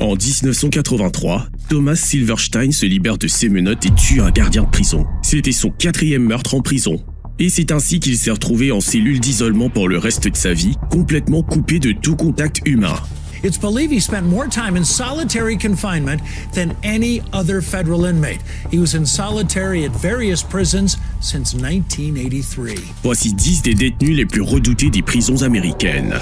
En 1983, Thomas Silverstein se libère de ses menottes et tue un gardien de prison. C'était son 4e meurtre en prison. Et c'est ainsi qu'il s'est retrouvé en cellule d'isolement pour le reste de sa vie, complètement coupé de tout contact humain. It's believed he spent more time in solitary confinement than any other federal inmate. He was in solitary at various prisons since 1983. Voici 10 des détenus les plus redoutés des prisons américaines.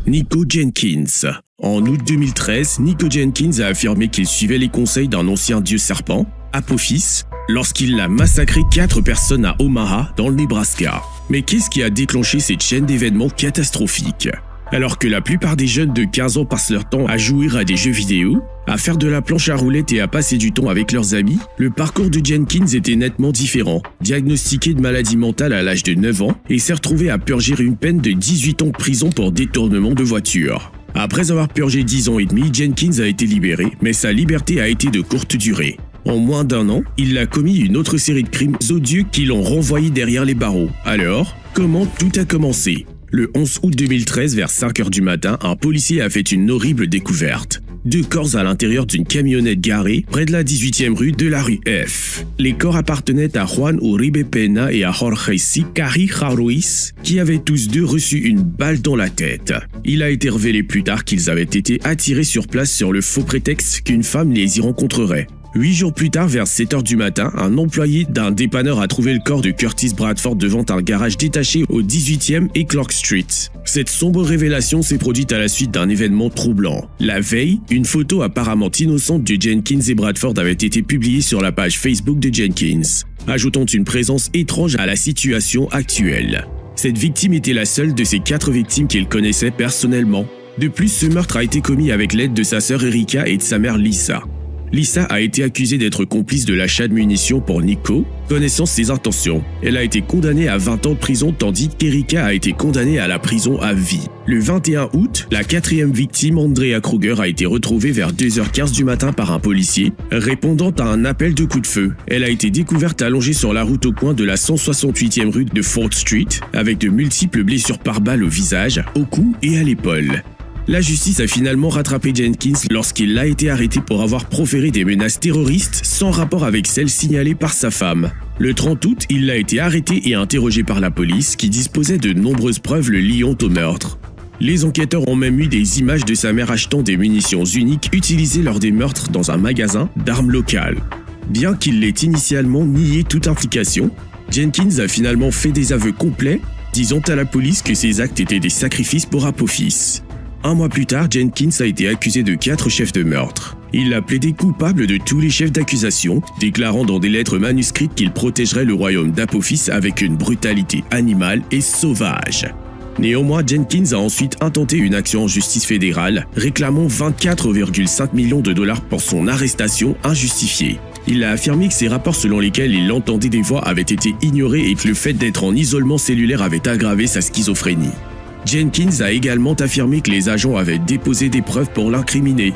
Nico Jenkins. En août 2013, Nico Jenkins a affirmé qu'il suivait les conseils d'un ancien dieu serpent, Apophis, lorsqu'il a massacré 4 personnes à Omaha, dans le Nebraska. Mais qu'est-ce qui a déclenché cette chaîne d'événements catastrophiques ? Alors que la plupart des jeunes de 15 ans passent leur temps à jouer à des jeux vidéo, à faire de la planche à roulettes et à passer du temps avec leurs amis, le parcours de Jenkins était nettement différent. Diagnostiqué de maladie mentale à l'âge de 9 ans et s'est retrouvé à purger une peine de 18 ans de prison pour détournement de voiture. Après avoir purgé 10 ans et demi, Jenkins a été libéré, mais sa liberté a été de courte durée. En moins d'1 an, il a commis une autre série de crimes odieux qui l'ont renvoyé derrière les barreaux. Alors, comment tout a commencé ? Le 11 août 2013, vers 5h du matin, un policier a fait une horrible découverte. 2 corps à l'intérieur d'une camionnette garée près de la 18e rue de la rue F. Les corps appartenaient à Juan Uribe Pena et à Jorge Sicarija Ruiz, qui avaient tous deux reçu une balle dans la tête. Il a été révélé plus tard qu'ils avaient été attirés sur place sur le faux prétexte qu'une femme les y rencontrerait. 8 jours plus tard, vers 7h du matin, un employé d'un dépanneur a trouvé le corps de Curtis Bradford devant un garage détaché au 18e et Clark Street. Cette sombre révélation s'est produite à la suite d'un événement troublant. La veille, une photo apparemment innocente de Jenkins et Bradford avait été publiée sur la page Facebook de Jenkins, ajoutant une présence étrange à la situation actuelle. Cette victime était la seule de ces 4 victimes qu'il connaissait personnellement. De plus, ce meurtre a été commis avec l'aide de sa sœur Erika et de sa mère Lisa. Lisa a été accusée d'être complice de l'achat de munitions pour Nico, connaissant ses intentions. Elle a été condamnée à 20 ans de prison tandis qu'Erika a été condamnée à la prison à vie. Le 21 août, la 4e victime, Andrea Kruger, a été retrouvée vers 2h15 du matin par un policier, répondant à un appel de coup de feu. Elle a été découverte allongée sur la route au coin de la 168e rue de Fort Street, avec de multiples blessures par balle au visage, au cou et à l'épaule. La justice a finalement rattrapé Jenkins lorsqu'il a été arrêté pour avoir proféré des menaces terroristes sans rapport avec celles signalées par sa femme. Le 30 août, il a été arrêté et interrogé par la police qui disposait de nombreuses preuves le liant au meurtre. Les enquêteurs ont même eu des images de sa mère achetant des munitions uniques utilisées lors des meurtres dans un magasin d'armes locales. Bien qu'il ait initialement nié toute implication, Jenkins a finalement fait des aveux complets, disant à la police que ses actes étaient des sacrifices pour Apophis. 1 mois plus tard, Jenkins a été accusé de 4 chefs de meurtre. Il a plaidé coupable de tous les chefs d'accusation, déclarant dans des lettres manuscrites qu'il protégerait le royaume d'Apophis avec une brutalité animale et sauvage. Néanmoins, Jenkins a ensuite intenté une action en justice fédérale, réclamant 24,5 millions de dollars pour son arrestation injustifiée. Il a affirmé que ses rapports selon lesquels il entendait des voix avaient été ignorés et que le fait d'être en isolement cellulaire avait aggravé sa schizophrénie. Jenkins a également affirmé que les agents avaient déposé des preuves pour l'incriminer.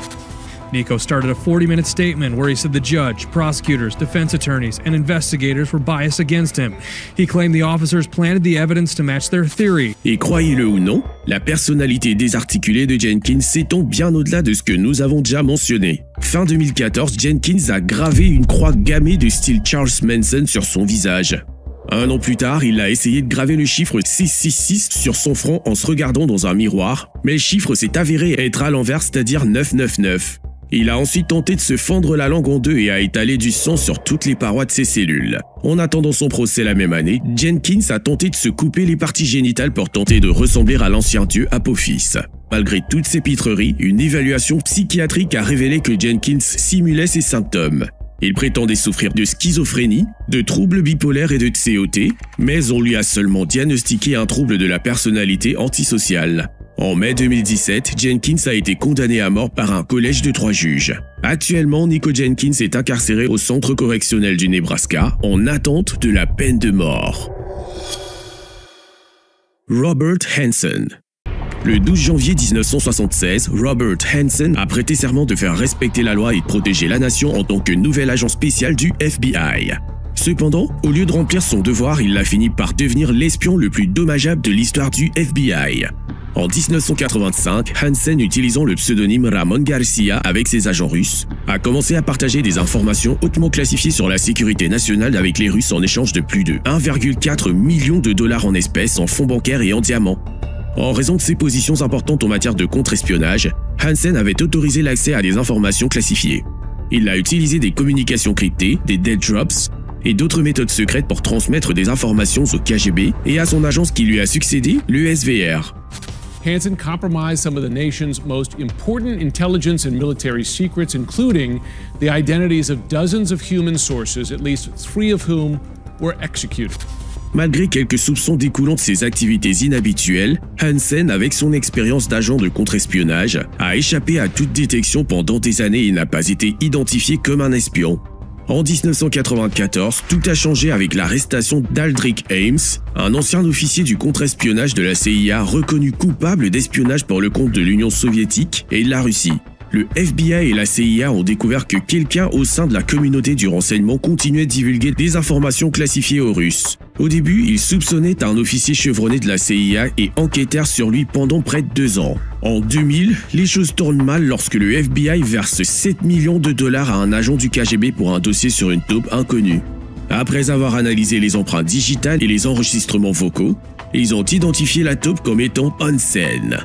Nico started a 40-minute statement where he said the judge, prosecutors, defense attorneys, and investigators were biased against him. He claimed the officers planted the evidence to match their theory. Et croyez-le ou non, la personnalité désarticulée de Jenkins s'étend bien au-delà de ce que nous avons déjà mentionné. Fin 2014, Jenkins a gravé une croix gammée de style Charles Manson sur son visage. 1 an plus tard, il a essayé de graver le chiffre 666 sur son front en se regardant dans un miroir, mais le chiffre s'est avéré être à l'envers, c'est-à-dire 999. Il a ensuite tenté de se fendre la langue en deux et a étalé du sang sur toutes les parois de ses cellules. En attendant son procès la même année, Jenkins a tenté de se couper les parties génitales pour tenter de ressembler à l'ancien dieu Apophis. Malgré toutes ces pitreries, une évaluation psychiatrique a révélé que Jenkins simulait ses symptômes. Il prétendait souffrir de schizophrénie, de troubles bipolaires et de COT, mais on lui a seulement diagnostiqué un trouble de la personnalité antisociale. En mai 2017, Jenkins a été condamné à mort par un collège de 3 juges. Actuellement, Nico Jenkins est incarcéré au centre correctionnel du Nebraska en attente de la peine de mort. Robert Hansen. Le 12 janvier 1976, Robert Hansen a prêté serment de faire respecter la loi et de protéger la nation en tant que nouvel agent spécial du FBI. Cependant, au lieu de remplir son devoir, il a fini par devenir l'espion le plus dommageable de l'histoire du FBI. En 1985, Hansen, utilisant le pseudonyme Ramon Garcia avec ses agents russes, a commencé à partager des informations hautement classifiées sur la sécurité nationale avec les Russes en échange de plus de 1,4 million de dollars en espèces, en fonds bancaires et en diamants. En raison de ses positions importantes en matière de contre-espionnage, Hansen avait autorisé l'accès à des informations classifiées. Il a utilisé des communications cryptées, des dead drops et d'autres méthodes secrètes pour transmettre des informations au KGB et à son agence qui lui a succédé, le SVR. Hansen compromised some of the nation's most important intelligence and military secrets, including the identities of dozens of human sources, at least 3 of whom were executed. Malgré quelques soupçons découlant de ses activités inhabituelles, Hansen, avec son expérience d'agent de contre-espionnage, a échappé à toute détection pendant des années et n'a pas été identifié comme un espion. En 1994, tout a changé avec l'arrestation d'Aldrich Ames, un ancien officier du contre-espionnage de la CIA reconnu coupable d'espionnage pour le compte de l'Union soviétique et de la Russie. Le FBI et la CIA ont découvert que quelqu'un au sein de la communauté du renseignement continuait de divulguer des informations classifiées aux Russes. Au début, ils soupçonnaient un officier chevronné de la CIA et enquêtèrent sur lui pendant près de 2 ans. En 2000, les choses tournent mal lorsque le FBI verse 7 millions de dollars à un agent du KGB pour un dossier sur une taupe inconnue. Après avoir analysé les empreintes digitales et les enregistrements vocaux, ils ont identifié la taupe comme étant Hansen.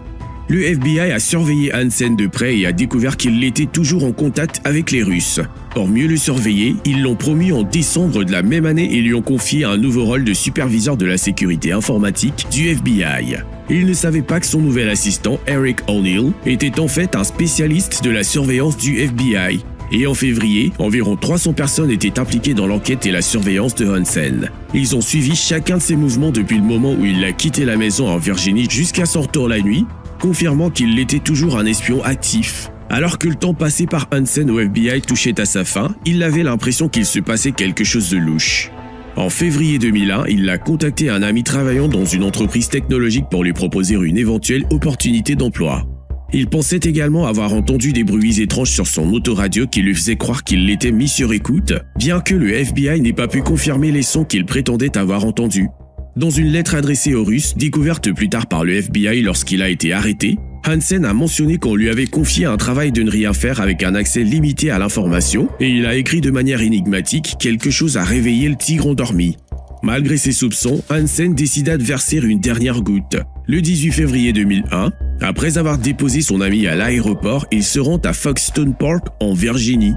Le FBI a surveillé Hansen de près et a découvert qu'il était toujours en contact avec les Russes. Pour mieux le surveiller, ils l'ont promu en décembre de la même année et lui ont confié un nouveau rôle de superviseur de la sécurité informatique du FBI. Il ne savait pas que son nouvel assistant, Eric O'Neill, était en fait un spécialiste de la surveillance du FBI. Et en février, environ 300 personnes étaient impliquées dans l'enquête et la surveillance de Hansen. Ils ont suivi chacun de ses mouvements depuis le moment où il a quitté la maison en Virginie jusqu'à son retour la nuit, confirmant qu'il était toujours un espion actif. Alors que le temps passé par Hansen au FBI touchait à sa fin, il avait l'impression qu'il se passait quelque chose de louche. En février 2001, il a contacté un ami travaillant dans une entreprise technologique pour lui proposer une éventuelle opportunité d'emploi. Il pensait également avoir entendu des bruits étranges sur son autoradio qui lui faisaient croire qu'il l'était mis sur écoute, bien que le FBI n'ait pas pu confirmer les sons qu'il prétendait avoir entendus. Dans une lettre adressée aux Russes, découverte plus tard par le FBI lorsqu'il a été arrêté, Hansen a mentionné qu'on lui avait confié un travail de ne rien faire avec un accès limité à l'information et il a écrit de manière énigmatique quelque chose à réveiller le tigre endormi. Malgré ses soupçons, Hansen décida de verser une dernière goutte. Le 18 février 2001, après avoir déposé son ami à l'aéroport, il se rend à Foxstone Park en Virginie.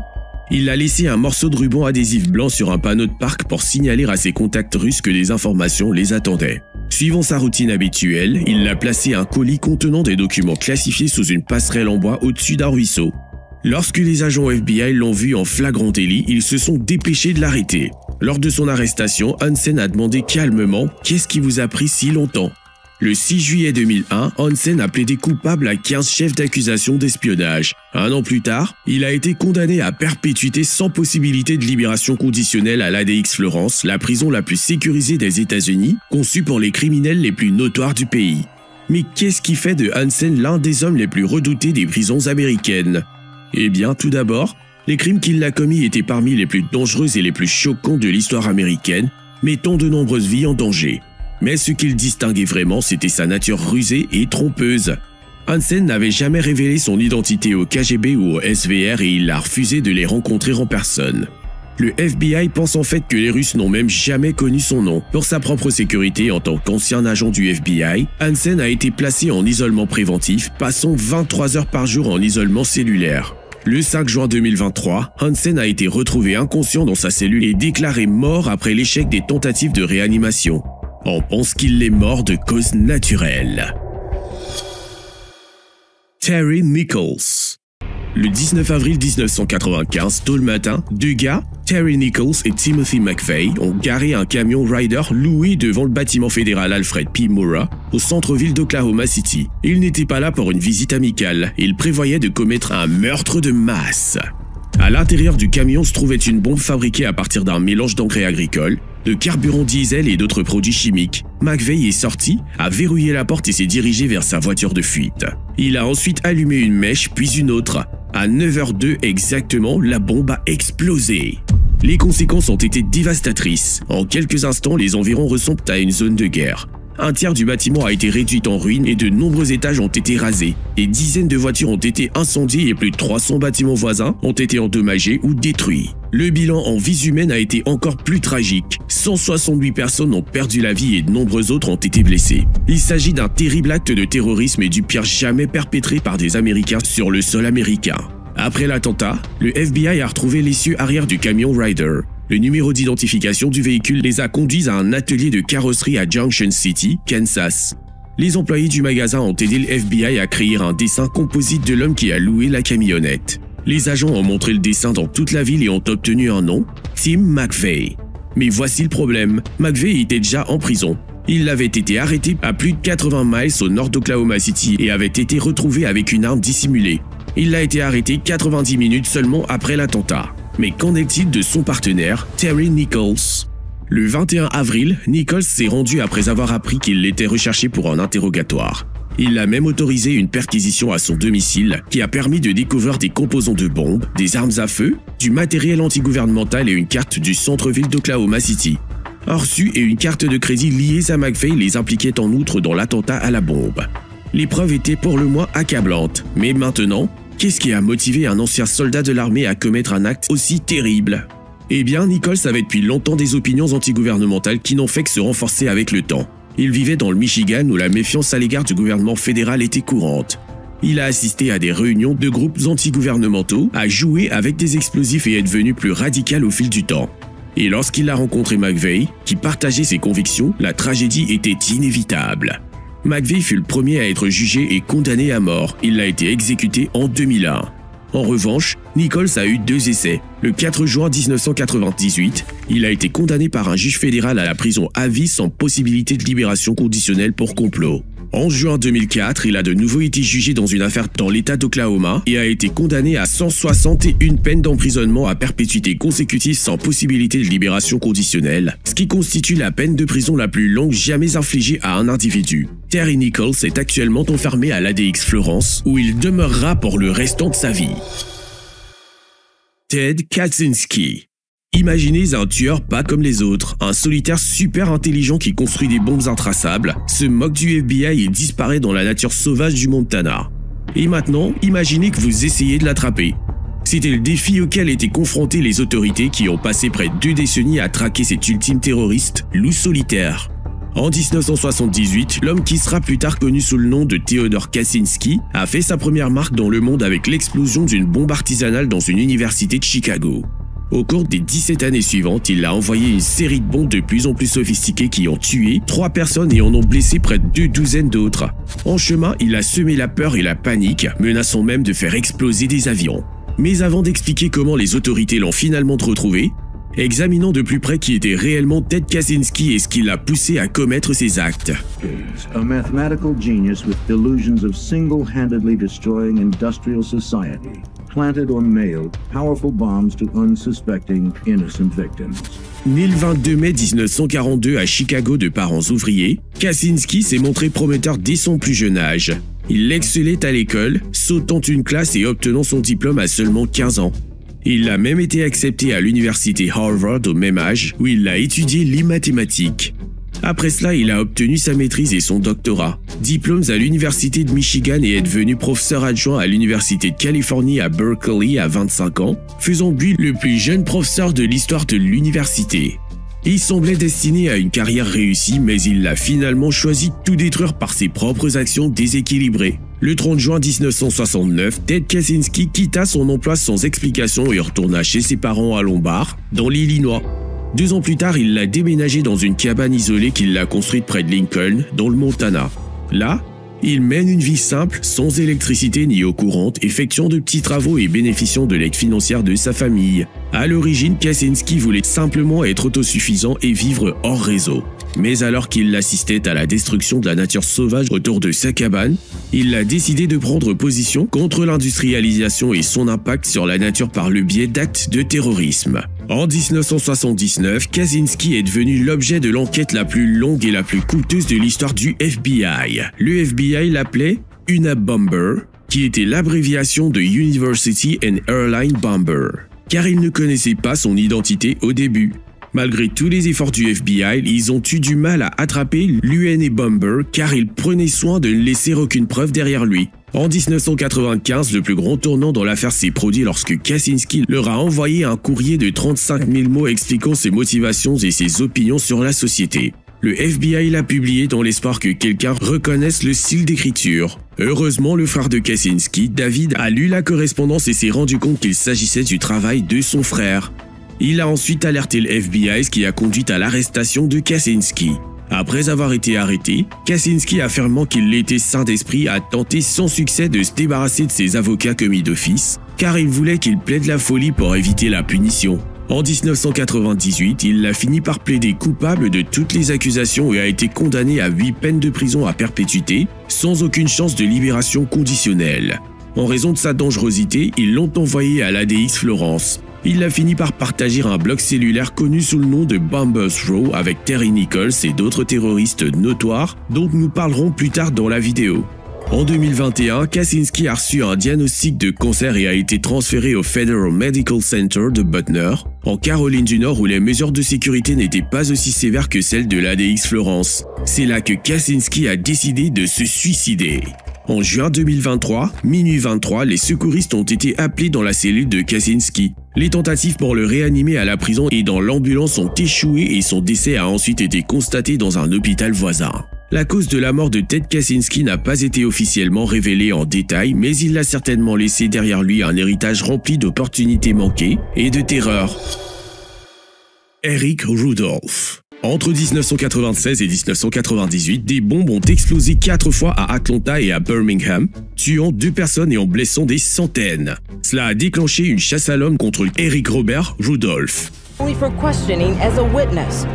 Il a laissé un morceau de ruban adhésif blanc sur un panneau de parc pour signaler à ses contacts russes que des informations les attendaient. Suivant sa routine habituelle, il a placé un colis contenant des documents classifiés sous une passerelle en bois au-dessus d'un ruisseau. Lorsque les agents FBI l'ont vu en flagrant délit, ils se sont dépêchés de l'arrêter. Lors de son arrestation, Hansen a demandé calmement « Qu'est-ce qui vous a pris si longtemps ?» Le 6 juillet 2001, Hansen a plaidé coupable à 15 chefs d'accusation d'espionnage. Un an plus tard, il a été condamné à perpétuité sans possibilité de libération conditionnelle à l'ADX Florence, la prison la plus sécurisée des États-Unis, conçue pour les criminels les plus notoires du pays. Mais qu'est-ce qui fait de Hansen l'un des hommes les plus redoutés des prisons américaines? Eh bien, tout d'abord, les crimes qu'il a commis étaient parmi les plus dangereux et les plus choquants de l'histoire américaine, mettant de nombreuses vies en danger. Mais ce qu'il distinguait vraiment, c'était sa nature rusée et trompeuse. Hansen n'avait jamais révélé son identité au KGB ou au SVR et il a refusé de les rencontrer en personne. Le FBI pense en fait que les Russes n'ont même jamais connu son nom. Pour sa propre sécurité, en tant qu'ancien agent du FBI, Hansen a été placé en isolement préventif, passant 23 heures par jour en isolement cellulaire. Le 5 juin 2023, Hansen a été retrouvé inconscient dans sa cellule et déclaré mort après l'échec des tentatives de réanimation. On pense qu'il est mort de cause naturelle. Terry Nichols. Le 19 avril 1995, tôt le matin, 2 gars, Terry Nichols et Timothy McVeigh, ont garé un camion Ryder loué devant le bâtiment fédéral Alfred P. Murrah, au centre-ville d'Oklahoma City. Ils n'étaient pas là pour une visite amicale, ils prévoyaient de commettre un meurtre de masse. À l'intérieur du camion se trouvait une bombe fabriquée à partir d'un mélange d'engrais agricoles, de carburant diesel et d'autres produits chimiques. McVeigh est sorti, a verrouillé la porte et s'est dirigé vers sa voiture de fuite. Il a ensuite allumé une mèche puis une autre. À 9h02 exactement, la bombe a explosé. Les conséquences ont été dévastatrices. En quelques instants, les environs ressemblent à une zone de guerre. Un tiers du bâtiment a été réduit en ruine et de nombreux étages ont été rasés. Des dizaines de voitures ont été incendiées et plus de 300 bâtiments voisins ont été endommagés ou détruits. Le bilan en vies humaines a été encore plus tragique. 168 personnes ont perdu la vie et de nombreux autres ont été blessés. Il s'agit d'un terrible acte de terrorisme et du pire jamais perpétré par des Américains sur le sol américain. Après l'attentat, le FBI a retrouvé l'essieu arrière du camion Ryder. Le numéro d'identification du véhicule les a conduits à un atelier de carrosserie à Junction City, Kansas. Les employés du magasin ont aidé le FBI à créer un dessin composite de l'homme qui a loué la camionnette. Les agents ont montré le dessin dans toute la ville et ont obtenu un nom, Tim McVeigh. Mais voici le problème, McVeigh était déjà en prison. Il avait été arrêté à plus de 80 miles au nord d'Oklahoma City et avait été retrouvé avec une arme dissimulée. Il a été arrêté 90 minutes seulement après l'attentat. Mais qu'en est-il de son partenaire, Terry Nichols? Le 21 avril, Nichols s'est rendu après avoir appris qu'il était recherché pour un interrogatoire. Il a même autorisé une perquisition à son domicile qui a permis de découvrir des composants de bombes, des armes à feu, du matériel antigouvernemental et une carte du centre-ville d'Oklahoma City. Un reçu et une carte de crédit liées à McVeigh les impliquaient en outre dans l'attentat à la bombe. Les preuves étaient pour le moins accablantes, mais maintenant, qu'est-ce qui a motivé un ancien soldat de l'armée à commettre un acte aussi terrible? Eh bien, Nichols avait depuis longtemps des opinions antigouvernementales qui n'ont fait que se renforcer avec le temps. Il vivait dans le Michigan où la méfiance à l'égard du gouvernement fédéral était courante. Il a assisté à des réunions de groupes antigouvernementaux, a joué avec des explosifs et est devenu plus radical au fil du temps. Et lorsqu'il a rencontré McVeigh, qui partageait ses convictions, la tragédie était inévitable. McVeigh fut le premier à être jugé et condamné à mort. Il a été exécuté en 2001. En revanche, Nichols a eu 2 essais. Le 4 juin 1998, il a été condamné par un juge fédéral à la prison à vie sans possibilité de libération conditionnelle pour complot. En juin 2004, il a de nouveau été jugé dans une affaire dans l'État d'Oklahoma et a été condamné à 161 peines d'emprisonnement à perpétuité consécutive sans possibilité de libération conditionnelle, ce qui constitue la peine de prison la plus longue jamais infligée à un individu. Terry Nichols est actuellement enfermé à l'ADX Florence, où il demeurera pour le restant de sa vie. Ted Kaczynski. Imaginez un tueur pas comme les autres, un solitaire super intelligent qui construit des bombes intraçables, se moque du FBI et disparaît dans la nature sauvage du Montana. Et maintenant, imaginez que vous essayez de l'attraper. C'était le défi auquel étaient confrontées les autorités qui ont passé près de 2 décennies à traquer cet ultime terroriste, loup solitaire. En 1978, l'homme qui sera plus tard connu sous le nom de Theodore Kaczynski a fait sa première marque dans le monde avec l'explosion d'une bombe artisanale dans une université de Chicago. Au cours des 17 années suivantes, il a envoyé une série de bombes de plus en plus sophistiquées qui ont tué 3 personnes et en ont blessé près de 2 douzaines d'autres. En chemin, il a semé la peur et la panique, menaçant même de faire exploser des avions. Mais avant d'expliquer comment les autorités l'ont finalement retrouvé, examinons de plus près qui était réellement Ted Kaczynski et ce qui l'a poussé à commettre ces actes. A mathematical genius with delusions of single-handedly destroying industrial society, planted or mailed powerful bombs to unsuspecting, innocent victims. Né le 22 mai 1942 à Chicago de parents ouvriers, Kaczynski s'est montré prometteur dès son plus jeune âge. Il excellait à l'école, sautant une classe et obtenant son diplôme à seulement 15 ans. Il a même été accepté à l'université Harvard au même âge, où il a étudié les mathématiques. Après cela, il a obtenu sa maîtrise et son doctorat, diplômes à l'université de Michigan et est devenu professeur adjoint à l'université de Californie à Berkeley à 25 ans, faisant de lui le plus jeune professeur de l'histoire de l'université. Il semblait destiné à une carrière réussie, mais il a finalement choisi de tout détruire par ses propres actions déséquilibrées. Le 30 juin 1969, Ted Kaczynski quitta son emploi sans explication et retourna chez ses parents à Lombard, dans l'Illinois. 2 ans plus tard, il l'a déménagé dans une cabane isolée qu'il a construite près de Lincoln, dans le Montana. Là, il mène une vie simple, sans électricité ni eau courante, effectuant de petits travaux et bénéficiant de l'aide financière de sa famille. À l'origine, Kaczynski voulait simplement être autosuffisant et vivre hors réseau. Mais alors qu'il assistait à la destruction de la nature sauvage autour de sa cabane, il a décidé de prendre position contre l'industrialisation et son impact sur la nature par le biais d'actes de terrorisme. En 1979, Kaczynski est devenu l'objet de l'enquête la plus longue et la plus coûteuse de l'histoire du FBI. Le FBI l'appelait Unabomber, qui était l'abréviation de University and Airline Bomber, car il ne connaissait pas son identité au début. Malgré tous les efforts du FBI, ils ont eu du mal à attraper l'UNA Bomber car il prenait soin de ne laisser aucune preuve derrière lui. En 1995, le plus grand tournant dans l'affaire s'est produit lorsque Kaczynski leur a envoyé un courrier de 35 000 mots expliquant ses motivations et ses opinions sur la société. Le FBI l'a publié dans l'espoir que quelqu'un reconnaisse le style d'écriture. Heureusement, le frère de Kaczynski, David, a lu la correspondance et s'est rendu compte qu'il s'agissait du travail de son frère. Il a ensuite alerté le FBI, ce qui a conduit à l'arrestation de Kaczynski. Après avoir été arrêté, Kaczynski, affirmant qu'il était sain d'esprit, a tenté sans succès de se débarrasser de ses avocats commis d'office, car il voulait qu'il plaide la folie pour éviter la punition. En 1998, il a fini par plaider coupable de toutes les accusations et a été condamné à 8 peines de prison à perpétuité, sans aucune chance de libération conditionnelle. En raison de sa dangerosité, ils l'ont envoyé à l'ADX Florence. Il a fini par partager un bloc cellulaire connu sous le nom de Bombers Row avec Terry Nichols et d'autres terroristes notoires dont nous parlerons plus tard dans la vidéo. En 2021, Kaczynski a reçu un diagnostic de cancer et a été transféré au Federal Medical Center de Butner, en Caroline du Nord où les mesures de sécurité n'étaient pas aussi sévères que celles de l'ADX Florence. C'est là que Kaczynski a décidé de se suicider. En juin 2023, minuit 23, les secouristes ont été appelés dans la cellule de Kaczynski. Les tentatives pour le réanimer à la prison et dans l'ambulance ont échoué et son décès a ensuite été constaté dans un hôpital voisin. La cause de la mort de Ted Kaczynski n'a pas été officiellement révélée en détail, mais il a certainement laissé derrière lui un héritage rempli d'opportunités manquées et de terreur. Eric Rudolph. Entre 1996 et 1998, des bombes ont explosé 4 fois à Atlanta et à Birmingham, tuant 2 personnes et en blessant des centaines. Cela a déclenché une chasse à l'homme contre Eric Robert Rudolph. Only for questioning as a witness.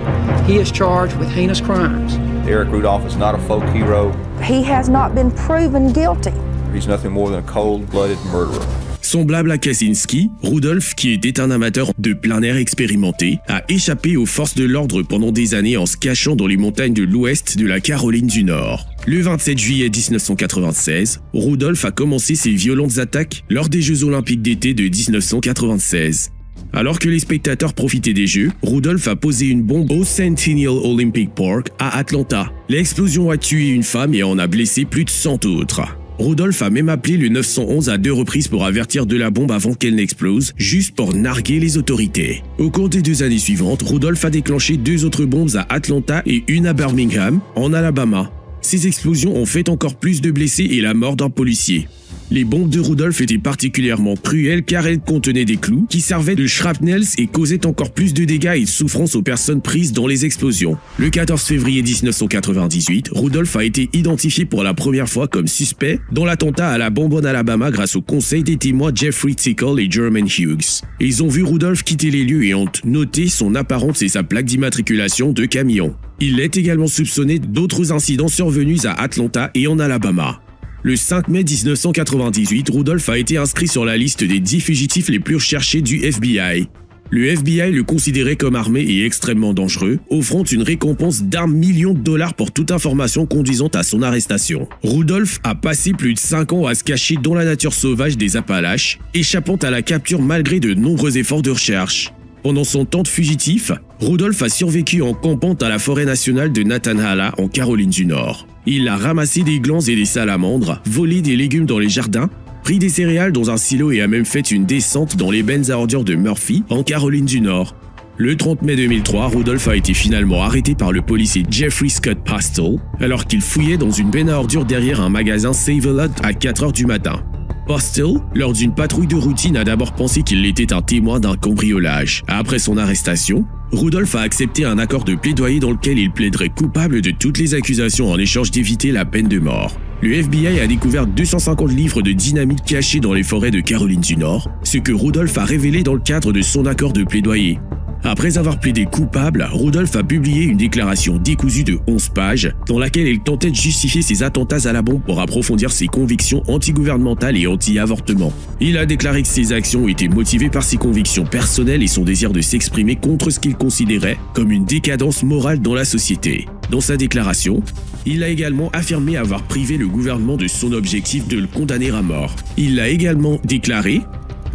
He is charged with heinous crimes. Eric Rudolph is not a folk hero. He has not been proven guilty. He's nothing more than a cold-blooded murderer. Semblable à Kaczynski, Rudolph, qui était un amateur de plein air expérimenté, a échappé aux forces de l'ordre pendant des années en se cachant dans les montagnes de l'ouest de la Caroline du Nord. Le 27 juillet 1996, Rudolph a commencé ses violentes attaques lors des Jeux Olympiques d'été de 1996. Alors que les spectateurs profitaient des Jeux, Rudolph a posé une bombe au Centennial Olympic Park à Atlanta. L'explosion a tué une femme et en a blessé plus de 100 autres. Rudolph a même appelé le 911 à 2 reprises pour avertir de la bombe avant qu'elle n'explose, juste pour narguer les autorités. Au cours des 2 années suivantes, Rudolph a déclenché 2 autres bombes à Atlanta et une à Birmingham, en Alabama. Ces explosions ont fait encore plus de blessés et la mort d'un policier. Les bombes de Rudolph étaient particulièrement cruelles car elles contenaient des clous qui servaient de shrapnels et causaient encore plus de dégâts et de souffrance aux personnes prises dans les explosions. Le 14 février 1998, Rudolph a été identifié pour la première fois comme suspect dans l'attentat à la bombe en Alabama grâce au conseil des témoins Jeffrey Tickle et German Hughes. Ils ont vu Rudolph quitter les lieux et ont noté son apparence et sa plaque d'immatriculation de camion. Il est également soupçonné d'autres incidents survenus à Atlanta et en Alabama. Le 5 mai 1998, Rudolph a été inscrit sur la liste des 10 fugitifs les plus recherchés du FBI. Le FBI le considérait comme armé et extrêmement dangereux, offrant une récompense d'1 million de dollars pour toute information conduisant à son arrestation. Rudolph a passé plus de 5 ans à se cacher dans la nature sauvage des Appalaches, échappant à la capture malgré de nombreux efforts de recherche. Pendant son temps de fugitif, Rudolph a survécu en campant à la forêt nationale de Nantahala en Caroline du Nord. Il a ramassé des glands et des salamandres, volé des légumes dans les jardins, pris des céréales dans un silo et a même fait une descente dans les bennes à ordures de Murphy en Caroline du Nord. Le 30 mai 2003, Rudolph a été finalement arrêté par le policier Jeffrey Scott Postel alors qu'il fouillait dans une benne à ordures derrière un magasin Save-A-Lot à 4 h du matin. Postel, lors d'une patrouille de routine, a d'abord pensé qu'il était un témoin d'un cambriolage. Après son arrestation, Rudolph a accepté un accord de plaidoyer dans lequel il plaiderait coupable de toutes les accusations en échange d'éviter la peine de mort. Le FBI a découvert 250 livres de dynamite cachés dans les forêts de Caroline du Nord, ce que Rudolph a révélé dans le cadre de son accord de plaidoyer. Après avoir plaidé coupable, Rudolph a publié une déclaration décousue de 11 pages dans laquelle il tentait de justifier ses attentats à la bombe pour approfondir ses convictions antigouvernementales et anti-avortement. Il a déclaré que ses actions étaient motivées par ses convictions personnelles et son désir de s'exprimer contre ce qu'il considérait comme une décadence morale dans la société. Dans sa déclaration, il a également affirmé avoir privé le gouvernement de son objectif de le condamner à mort. Il a également déclaré: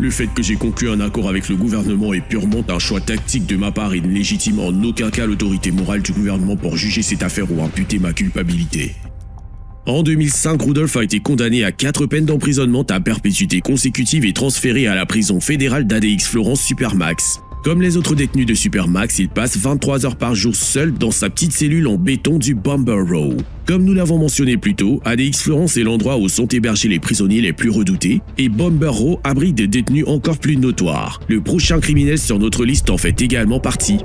Le fait que j'ai conclu un accord avec le gouvernement est purement un choix tactique de ma part et ne légitime en aucun cas l'autorité morale du gouvernement pour juger cette affaire ou imputer ma culpabilité. En 2005, Rudolph a été condamné à 4 peines d'emprisonnement à perpétuité consécutive et transféré à la prison fédérale d'ADX Florence Supermax. Comme les autres détenus de Supermax, il passe 23 heures par jour seul dans sa petite cellule en béton du Bomber Row. Comme nous l'avons mentionné plus tôt, ADX Florence est l'endroit où sont hébergés les prisonniers les plus redoutés, et Bomber Row abrite des détenus encore plus notoires. Le prochain criminel sur notre liste en fait également partie.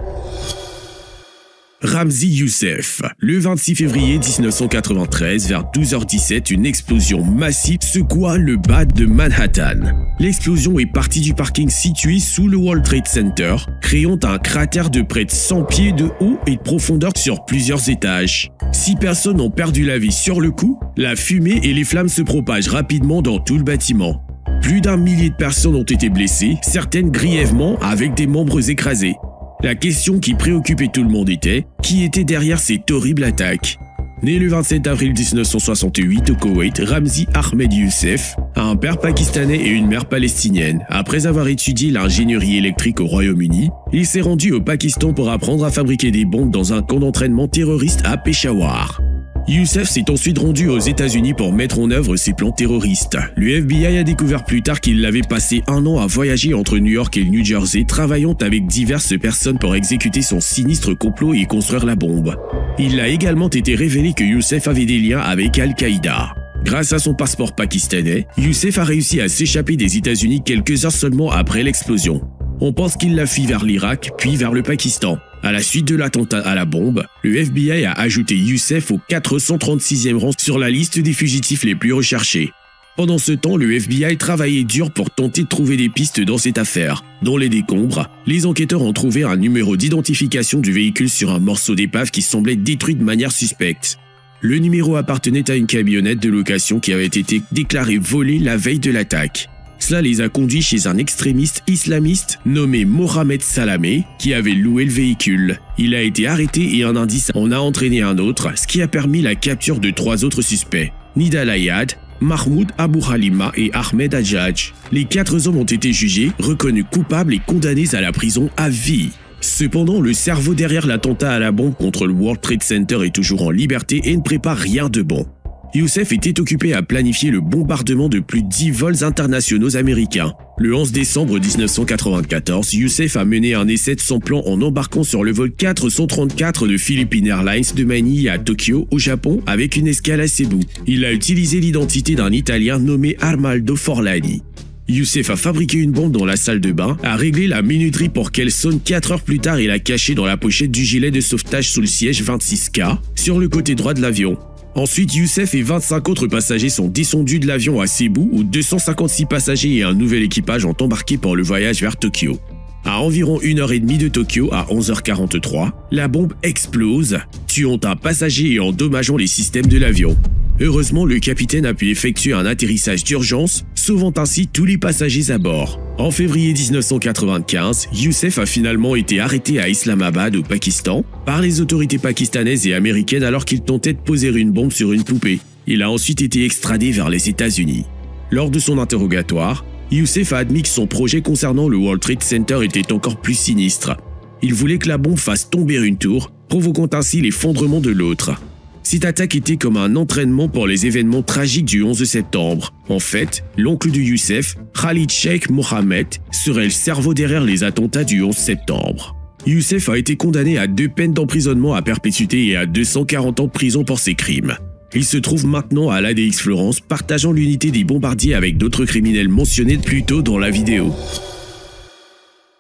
Ramzi Youssef. Le 26 février 1993, vers 12h17, une explosion massive secoua le bas de Manhattan. L'explosion est partie du parking situé sous le World Trade Center, créant un cratère de près de 100 pieds de haut et de profondeur sur plusieurs étages. 6 personnes ont perdu la vie sur le coup, la fumée et les flammes se propagent rapidement dans tout le bâtiment. Plus d'1 millier de personnes ont été blessées, certaines grièvement avec des membres écrasés. La question qui préoccupait tout le monde était « Qui était derrière cette horrible attaque ?» Né le 27 avril 1968 au Koweït, Ramzi Ahmed Youssef a un père pakistanais et une mère palestinienne. Après avoir étudié l'ingénierie électrique au Royaume-Uni, il s'est rendu au Pakistan pour apprendre à fabriquer des bombes dans un camp d'entraînement terroriste à Peshawar. Youssef s'est ensuite rendu aux États-Unis pour mettre en œuvre ses plans terroristes. Le FBI a découvert plus tard qu'il avait passé 1 an à voyager entre New York et le New Jersey, travaillant avec diverses personnes pour exécuter son sinistre complot et construire la bombe. Il a également été révélé que Youssef avait des liens avec Al-Qaïda. Grâce à son passeport pakistanais, Youssef a réussi à s'échapper des États-Unis quelques heures seulement après l'explosion. On pense qu'il l'a fui vers l'Irak, puis vers le Pakistan. À la suite de l'attentat à la bombe, le FBI a ajouté Youssef au 436e rang sur la liste des fugitifs les plus recherchés. Pendant ce temps, le FBI travaillait dur pour tenter de trouver des pistes dans cette affaire. Dans les décombres, les enquêteurs ont trouvé un numéro d'identification du véhicule sur un morceau d'épave qui semblait détruit de manière suspecte. Le numéro appartenait à une camionnette de location qui avait été déclarée volée la veille de l'attaque. Cela les a conduits chez un extrémiste islamiste nommé Mohamed Salameh qui avait loué le véhicule. Il a été arrêté et un indice en a entraîné un autre, ce qui a permis la capture de 3 autres suspects, Nidal Ayad, Mahmoud Abu Halima et Ahmed Hajjaj. Les 4 hommes ont été jugés, reconnus coupables et condamnés à la prison à vie. Cependant, le cerveau derrière l'attentat à la bombe contre le World Trade Center est toujours en liberté et ne prépare rien de bon. Youssef était occupé à planifier le bombardement de plus de 10 vols internationaux américains. Le 11 décembre 1994, Youssef a mené un essai de son plan en embarquant sur le vol 434 de Philippine Airlines de Manille à Tokyo, au Japon, avec une escale à Cebu. Il a utilisé l'identité d'un Italien nommé Armaldo Forlani. Youssef a fabriqué une bombe dans la salle de bain, a réglé la minuterie pour qu'elle sonne 4 heures plus tard et l'a cachée dans la pochette du gilet de sauvetage sous le siège 26K, sur le côté droit de l'avion. Ensuite, Youssef et 25 autres passagers sont descendus de l'avion à Cebu où 256 passagers et un nouvel équipage ont embarqué pour le voyage vers Tokyo. À environ 1h30 de Tokyo, à 11h43, la bombe explose, tuant un passager et endommageant les systèmes de l'avion. Heureusement, le capitaine a pu effectuer un atterrissage d'urgence, sauvant ainsi tous les passagers à bord. En février 1995, Youssef a finalement été arrêté à Islamabad, au Pakistan, par les autorités pakistanaises et américaines alors qu'il tentait de poser une bombe sur une poupée. Il a ensuite été extradé vers les États-Unis. Lors de son interrogatoire, Youssef a admis que son projet concernant le World Trade Center était encore plus sinistre. Il voulait que la bombe fasse tomber une tour, provoquant ainsi l'effondrement de l'autre. Cette attaque était comme un entraînement pour les événements tragiques du 11 septembre. En fait, l'oncle de Youssef, Khalid Sheikh Mohammed, serait le cerveau derrière les attentats du 11 septembre. Youssef a été condamné à 2 peines d'emprisonnement à perpétuité et à 240 ans de prison pour ses crimes. Il se trouve maintenant à l'ADX Florence, partageant l'unité des bombardiers avec d'autres criminels mentionnés plus tôt dans la vidéo.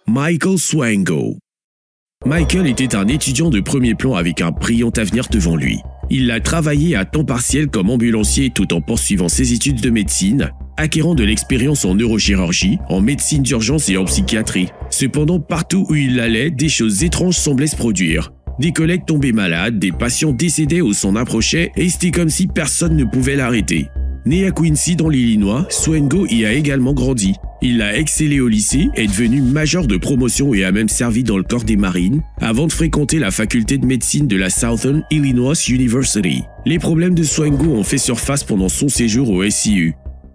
Michael Swango. Michael était un étudiant de premier plan avec un brillant avenir devant lui. Il a travaillé à temps partiel comme ambulancier tout en poursuivant ses études de médecine, acquérant de l'expérience en neurochirurgie, en médecine d'urgence et en psychiatrie. Cependant, partout où il allait, des choses étranges semblaient se produire. Des collègues tombaient malades, des patients décédaient ou s'en approchaient, et c'était comme si personne ne pouvait l'arrêter. Né à Quincy dans l'Illinois, Swango y a également grandi. Il a excellé au lycée, est devenu major de promotion et a même servi dans le corps des marines, avant de fréquenter la faculté de médecine de la Southern Illinois University. Les problèmes de Swango ont fait surface pendant son séjour au SIU.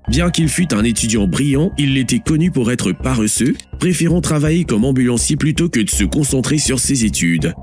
Bien qu'il fût un étudiant brillant, il était connu pour être paresseux, préférant travailler comme ambulancier plutôt que de se concentrer sur ses études.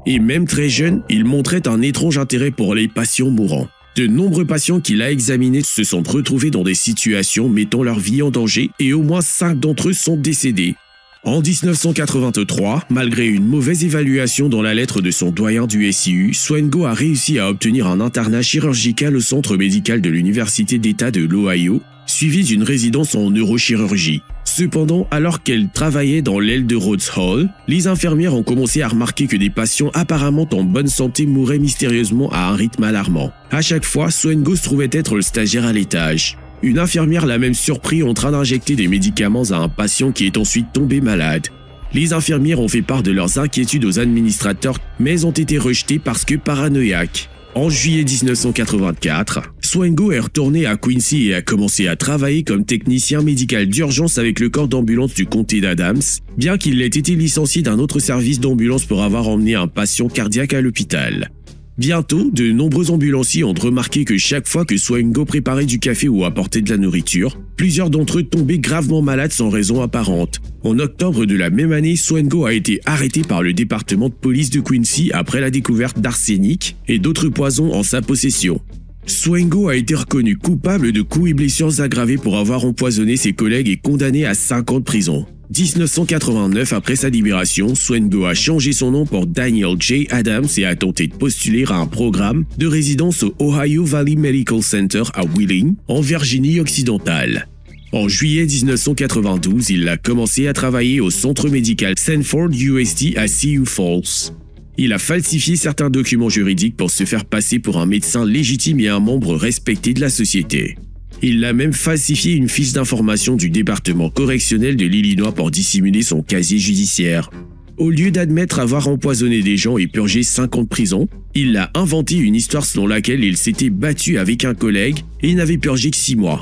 Et même très jeune, il montrait un étrange intérêt pour les patients mourants. De nombreux patients qu'il a examinés se sont retrouvés dans des situations mettant leur vie en danger et au moins 5 d'entre eux sont décédés. En 1983, malgré une mauvaise évaluation dans la lettre de son doyen du SIU, Swengo a réussi à obtenir un internat chirurgical au centre médical de l'Université d'État de l'Ohio, suivi d'une résidence en neurochirurgie. Cependant, alors qu'elle travaillait dans l'aile de Rhodes Hall, les infirmières ont commencé à remarquer que des patients apparemment en bonne santé mouraient mystérieusement à un rythme alarmant. À chaque fois, Swengo se trouvait être le stagiaire à l'étage. Une infirmière l'a même surpris en train d'injecter des médicaments à un patient qui est ensuite tombé malade. Les infirmières ont fait part de leurs inquiétudes aux administrateurs, mais ont été rejetées parce que paranoïaques. En juillet 1984, Swengo est retourné à Quincy et a commencé à travailler comme technicien médical d'urgence avec le corps d'ambulance du comté d'Adams, bien qu'il ait été licencié d'un autre service d'ambulance pour avoir emmené un patient cardiaque à l'hôpital. Bientôt, de nombreux ambulanciers ont remarqué que chaque fois que Swengo préparait du café ou apportait de la nourriture, plusieurs d'entre eux tombaient gravement malades sans raison apparente. En octobre de la même année, Swengo a été arrêté par le département de police de Quincy après la découverte d'arsenic et d'autres poisons en sa possession. Swengo a été reconnu coupable de coups et blessures aggravées pour avoir empoisonné ses collègues et condamné à 5 ans de prison. 1989, après sa libération, Swengo a changé son nom pour Daniel J. Adams et a tenté de postuler à un programme de résidence au Ohio Valley Medical Center à Wheeling, en Virginie occidentale. En juillet 1992, il a commencé à travailler au centre médical Sanford USD à Sioux Falls. Il a falsifié certains documents juridiques pour se faire passer pour un médecin légitime et un membre respecté de la société. Il a même falsifié une fiche d'information du département correctionnel de l'Illinois pour dissimuler son casier judiciaire. Au lieu d'admettre avoir empoisonné des gens et purgé 5 ans de prison, il a inventé une histoire selon laquelle il s'était battu avec un collègue et n'avait purgé que 6 mois.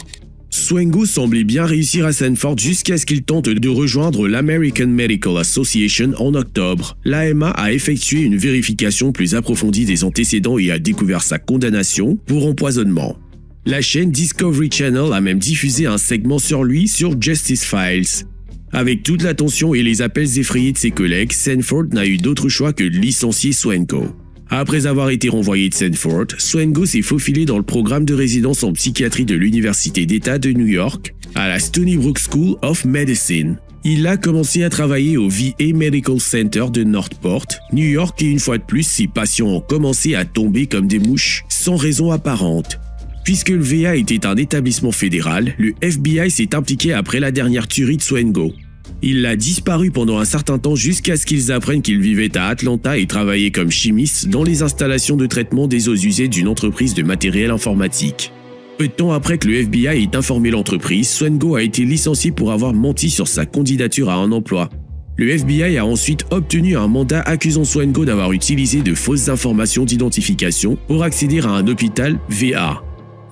Swengo semblait bien réussir à Sanford jusqu'à ce qu'il tente de rejoindre l'American Medical Association en octobre. L'AMA a effectué une vérification plus approfondie des antécédents et a découvert sa condamnation pour empoisonnement. La chaîne Discovery Channel a même diffusé un segment sur lui sur Justice Files. Avec toute l'attention et les appels effrayés de ses collègues, Sanford n'a eu d'autre choix que de licencier Swengo. Après avoir été renvoyé de Sanford, Swengo s'est faufilé dans le programme de résidence en psychiatrie de l'Université d'État de New York, à la Stony Brook School of Medicine. Il a commencé à travailler au VA Medical Center de Northport, New York, et une fois de plus, ses patients ont commencé à tomber comme des mouches, sans raison apparente. Puisque le VA était un établissement fédéral, le FBI s'est impliqué après la dernière tuerie de Swengo. Il a disparu pendant un certain temps jusqu'à ce qu'ils apprennent qu'il vivait à Atlanta et travaillait comme chimiste dans les installations de traitement des eaux usées d'une entreprise de matériel informatique. Peu de temps après que le FBI ait informé l'entreprise, Swengo a été licencié pour avoir menti sur sa candidature à un emploi. Le FBI a ensuite obtenu un mandat accusant Swengo d'avoir utilisé de fausses informations d'identification pour accéder à un hôpital VA.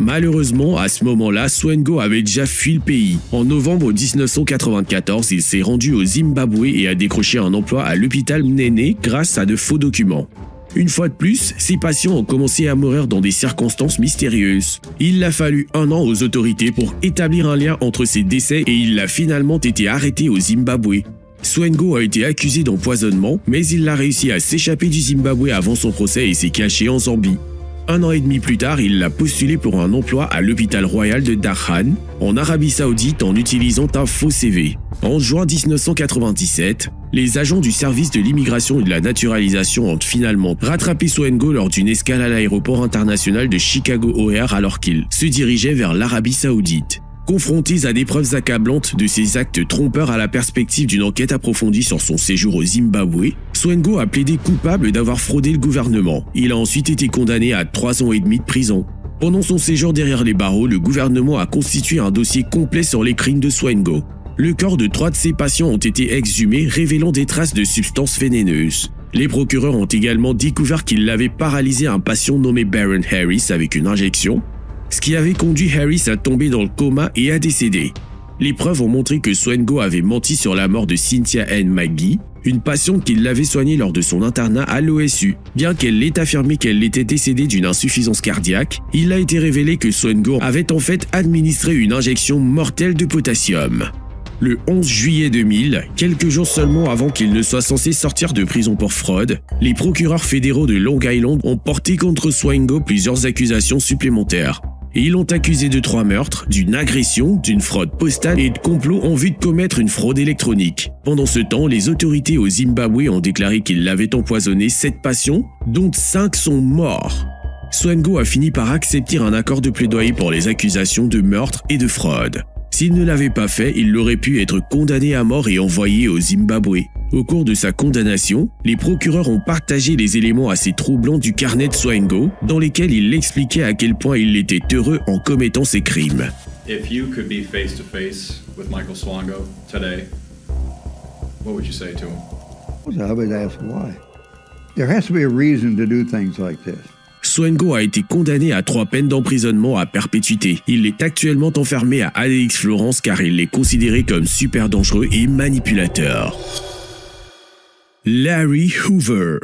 Malheureusement, à ce moment-là, Swengo avait déjà fui le pays. En novembre 1994, il s'est rendu au Zimbabwe et a décroché un emploi à l'hôpital Mnene grâce à de faux documents. Une fois de plus, ses patients ont commencé à mourir dans des circonstances mystérieuses. Il a fallu 1 an aux autorités pour établir un lien entre ces décès et il a finalement été arrêté au Zimbabwe. Swengo a été accusé d'empoisonnement, mais il a réussi à s'échapper du Zimbabwe avant son procès et s'est caché en Zambie. 1 an et demi plus tard, il a postulé pour un emploi à l'hôpital royal de Darhan, en Arabie Saoudite, en utilisant un faux CV. En juin 1997, les agents du service de l'immigration et de la naturalisation ont finalement rattrapé Swengo lors d'une escale à l'aéroport international de Chicago O'Hare alors qu'il se dirigeait vers l'Arabie Saoudite. Confrontés à des preuves accablantes de ses actes trompeurs à la perspective d'une enquête approfondie sur son séjour au Zimbabwe, Swengo a plaidé coupable d'avoir fraudé le gouvernement. Il a ensuite été condamné à 3 ans et demi de prison. Pendant son séjour derrière les barreaux, le gouvernement a constitué un dossier complet sur les crimes de Swengo. Le corps de 3 de ses patients ont été exhumés, révélant des traces de substances vénéneuses. Les procureurs ont également découvert qu'il avait paralysé un patient nommé Baron Harris avec une injection, ce qui avait conduit Harris à tomber dans le coma et à décéder. Les preuves ont montré que Swengo avait menti sur la mort de Cynthia Ann McGee, une patiente qui l'avait soignée lors de son internat à l'OSU. Bien qu'elle ait affirmé qu'elle était décédée d'une insuffisance cardiaque, il a été révélé que Swengo avait en fait administré une injection mortelle de potassium. Le 11 juillet 2000, quelques jours seulement avant qu'il ne soit censé sortir de prison pour fraude, les procureurs fédéraux de Long Island ont porté contre Swengo plusieurs accusations supplémentaires. Et ils l'ont accusé de 3 meurtres, d'une agression, d'une fraude postale et de complot en vue de commettre une fraude électronique. Pendant ce temps, les autorités au Zimbabwe ont déclaré qu'il l'avait empoisonné 7 patients, dont 5 sont morts. Swengo a fini par accepter un accord de plaidoyer pour les accusations de meurtre et de fraude. S'il ne l'avait pas fait, il aurait pu être condamné à mort et envoyé au Zimbabwe. Au cours de sa condamnation, les procureurs ont partagé les éléments assez troublants du carnet de Swengo, dans lesquels il expliquait à quel point il était heureux en commettant ces crimes. If you could be face to face with Michael Swango today, what would you say to him? I would ask why. There has to be a reason to do things like this. Swengo a été condamné à 3 peines d'emprisonnement à perpétuité. Il est actuellement enfermé à Alix-Florence car il est considéré comme super dangereux et manipulateur. Larry Hoover.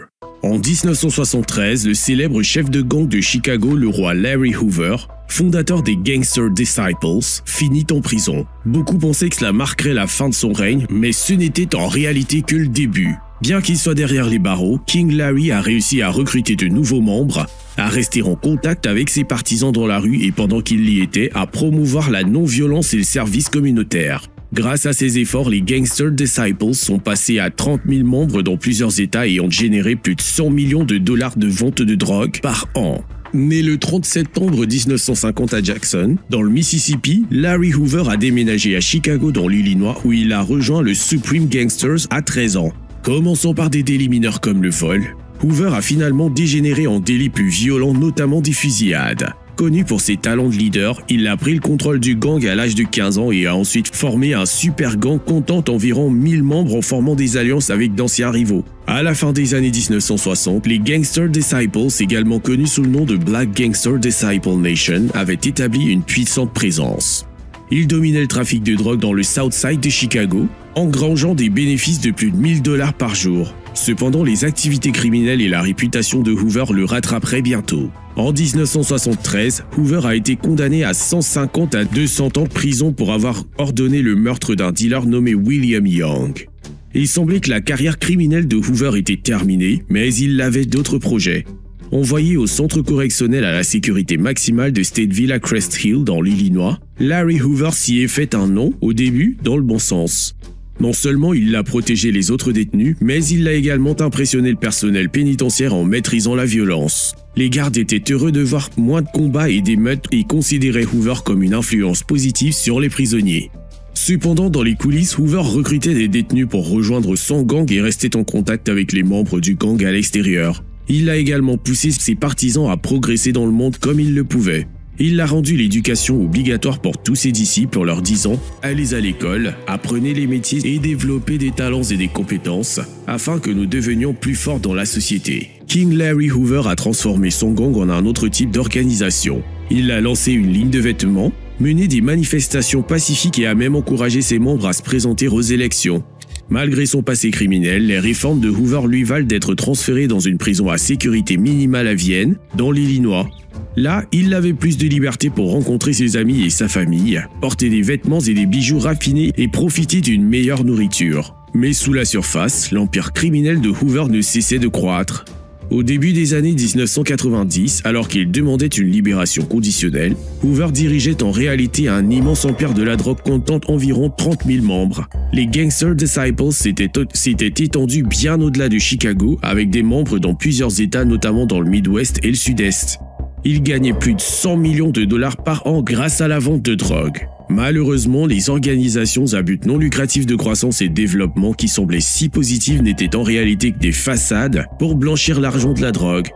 En 1973, le célèbre chef de gang de Chicago, le roi Larry Hoover, fondateur des Gangster Disciples, finit en prison. Beaucoup pensaient que cela marquerait la fin de son règne, mais ce n'était en réalité que le début. Bien qu'il soit derrière les barreaux, King Larry a réussi à recruter de nouveaux membres, à rester en contact avec ses partisans dans la rue et pendant qu'il y était, à promouvoir la non-violence et le service communautaire. Grâce à ces efforts, les Gangster Disciples sont passés à 30 000 membres dans plusieurs États et ont généré plus de 100 millions de dollars de vente de drogue par an. Né le 30 septembre 1950 à Jackson, dans le Mississippi, Larry Hoover a déménagé à Chicago dans l'Illinois où il a rejoint le Supreme Gangsters à 13 ans. Commençant par des délits mineurs comme le vol, Hoover a finalement dégénéré en délits plus violents, notamment des fusillades. Connu pour ses talents de leader, il a pris le contrôle du gang à l'âge de 15 ans et a ensuite formé un super gang comptant environ 1000 membres en formant des alliances avec d'anciens rivaux. À la fin des années 1960, les Gangster Disciples, également connus sous le nom de Black Gangster Disciple Nation, avaient établi une puissante présence. Ils dominaient le trafic de drogue dans le South Side de Chicago, engrangeant des bénéfices de plus de $1000 par jour. Cependant, les activités criminelles et la réputation de Hoover le rattraperaient bientôt. En 1973, Hoover a été condamné à 150 à 200 ans de prison pour avoir ordonné le meurtre d'un dealer nommé William Young. Il semblait que la carrière criminelle de Hoover était terminée, mais il avait d'autres projets. Envoyé au centre correctionnel à la sécurité maximale de Stateville à Crest Hill dans l'Illinois, Larry Hoover s'y est fait un nom, au début, dans le bon sens. Non seulement il a protégé les autres détenus, mais il a également impressionné le personnel pénitentiaire en maîtrisant la violence. Les gardes étaient heureux de voir moins de combats et d'émeutes et considéraient Hoover comme une influence positive sur les prisonniers. Cependant, dans les coulisses, Hoover recrutait des détenus pour rejoindre son gang et restait en contact avec les membres du gang à l'extérieur. Il a également poussé ses partisans à progresser dans le monde comme ils le pouvaient. Il a rendu l'éducation obligatoire pour tous ses disciples en leur disant « Allez à l'école, apprenez les métiers et développez des talents et des compétences afin que nous devenions plus forts dans la société. » King Larry Hoover a transformé son gang en un autre type d'organisation. Il a lancé une ligne de vêtements, mené des manifestations pacifiques et a même encouragé ses membres à se présenter aux élections. Malgré son passé criminel, les réformes de Hoover lui valent d'être transféré dans une prison à sécurité minimale à Vienne, dans l'Illinois. Là, il avait plus de liberté pour rencontrer ses amis et sa famille, porter des vêtements et des bijoux raffinés et profiter d'une meilleure nourriture. Mais sous la surface, l'empire criminel de Hoover ne cessait de croître. Au début des années 1990, alors qu'il demandait une libération conditionnelle, Hoover dirigeait en réalité un immense empire de la drogue comptant environ 30 000 membres. Les Gangster Disciples s'étaient étendus bien au-delà de Chicago, avec des membres dans plusieurs États, notamment dans le Midwest et le Sud-Est. Ils gagnaient plus de 100 millions de dollars par an grâce à la vente de drogue. Malheureusement, les organisations à but non lucratif de croissance et de développement qui semblaient si positives n'étaient en réalité que des façades pour blanchir l'argent de la drogue.